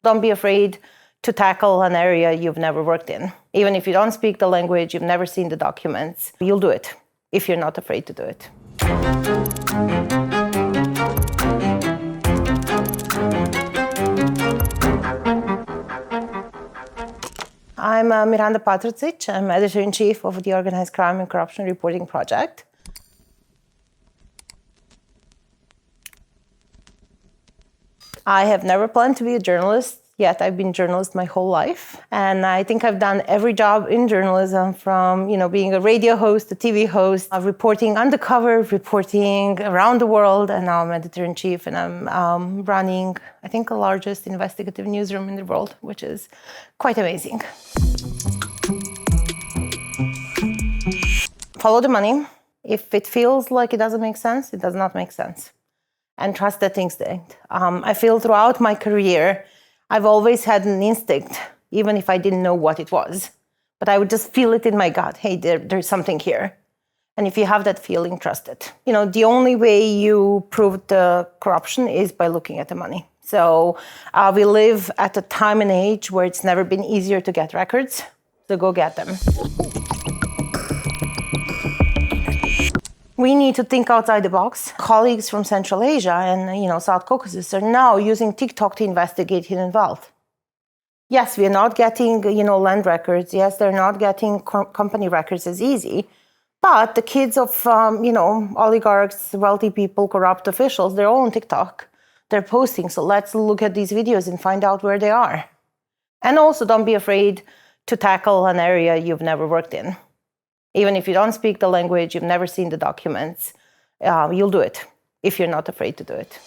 Don't be afraid to tackle an area you've never worked in. Even if you don't speak the language, you've never seen the documents, you'll do it if you're not afraid to do it. I'm Miranda Patrucic. I'm editor-in-chief of the Organized Crime and Corruption Reporting Project. I have never planned to be a journalist, yet I've been a journalist my whole life. And I think I've done every job in journalism from, being a radio host, a TV host, reporting undercover, reporting around the world, and now I'm editor-in-chief and I'm running, I think, the largest investigative newsroom in the world, which is quite amazing. Follow the money. If it feels like it doesn't make sense, it does not make sense. And trust that things don't. I feel throughout my career, I've always had an instinct, even if I didn't know what it was. But I would just feel it in my gut. Hey, there's something here. And if you have that feeling, trust it. The only way you prove the corruption is by looking at the money. So we live at a time and age where it's never been easier to get records. So go get them. We need to think outside the box. Colleagues from Central Asia and South Caucasus are now using TikTok to investigate hidden wealth. Yes, we are not getting land records. Yes, they're not getting company records as easy. But the kids of oligarchs, wealthy people, corrupt officials, they're all on TikTok. They're posting. So let's look at these videos and find out where they are. And also, don't be afraid to tackle an area you've never worked in. Even if you don't speak the language, you've never seen the documents, you'll do it if you're not afraid to do it.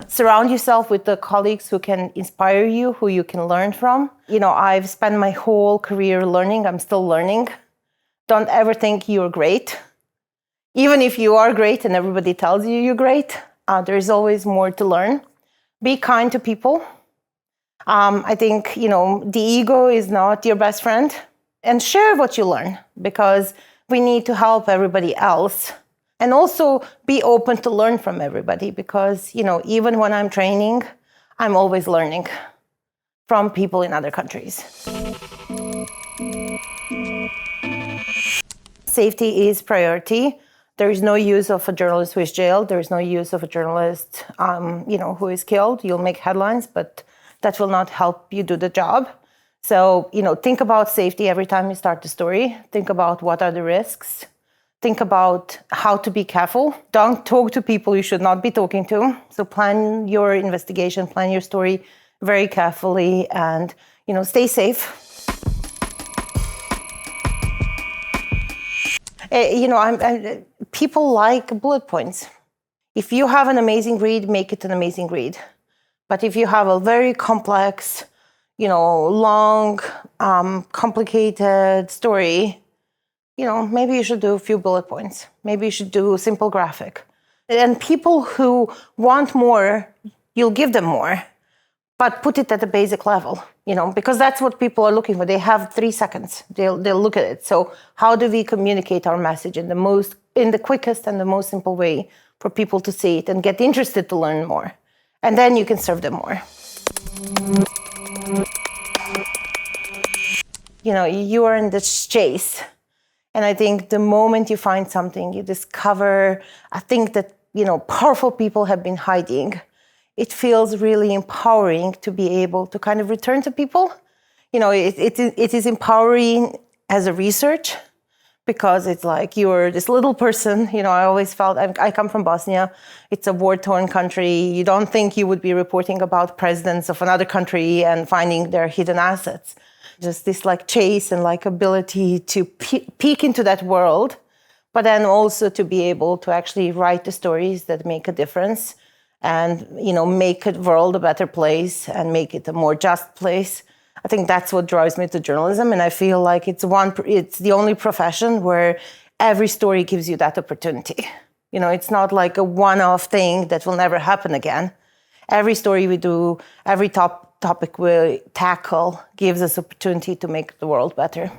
Surround yourself with the colleagues who can inspire you, who you can learn from. I've spent my whole career learning. I'm still learning. Don't ever think you're great. Even if you are great and everybody tells you you're great, there's always more to learn. Be kind to people. I think, the ego is not your best friend. And share what you learn, because we need to help everybody else. And also be open to learn from everybody, because, even when I'm training, I'm always learning from people in other countries. Safety is priority. There is no use of a journalist who is jailed. There is no use of a journalist, who is killed. You'll make headlines, but that will not help you do the job. So, think about safety every time you start the story. Think about what are the risks. Think about how to be careful. Don't talk to people you should not be talking to. So plan your investigation, plan your story very carefully, and, stay safe. People like bullet points. If you have an amazing read, make it an amazing read. But if you have a very complex, long, complicated story, maybe you should do a few bullet points. Maybe you should do a simple graphic. And people who want more, you'll give them more. But put it at the basic level, because that's what people are looking for. They have 3 seconds. They'll look at it. So how do we communicate our message in the quickest and the most simple way for people to see it and get interested to learn more? And then you can serve them more. You are in this chase. And I think the moment you find something, you discover a thing that, powerful people have been hiding, it feels really empowering to be able to kind of return to people. It is empowering as a research, because it's like you're this little person. I always felt, I come from Bosnia. It's a war-torn country. You don't think you would be reporting about presidents of another country and finding their hidden assets. Just this chase and ability to peek into that world, but then also to be able to actually write the stories that make a difference and, make the world a better place and make it a more just place. I think that's what drives me to journalism, and I feel like it's the only profession where every story gives you that opportunity. It's not like a one-off thing that will never happen again. Every story we do, every topic we tackle gives us opportunity to make the world better.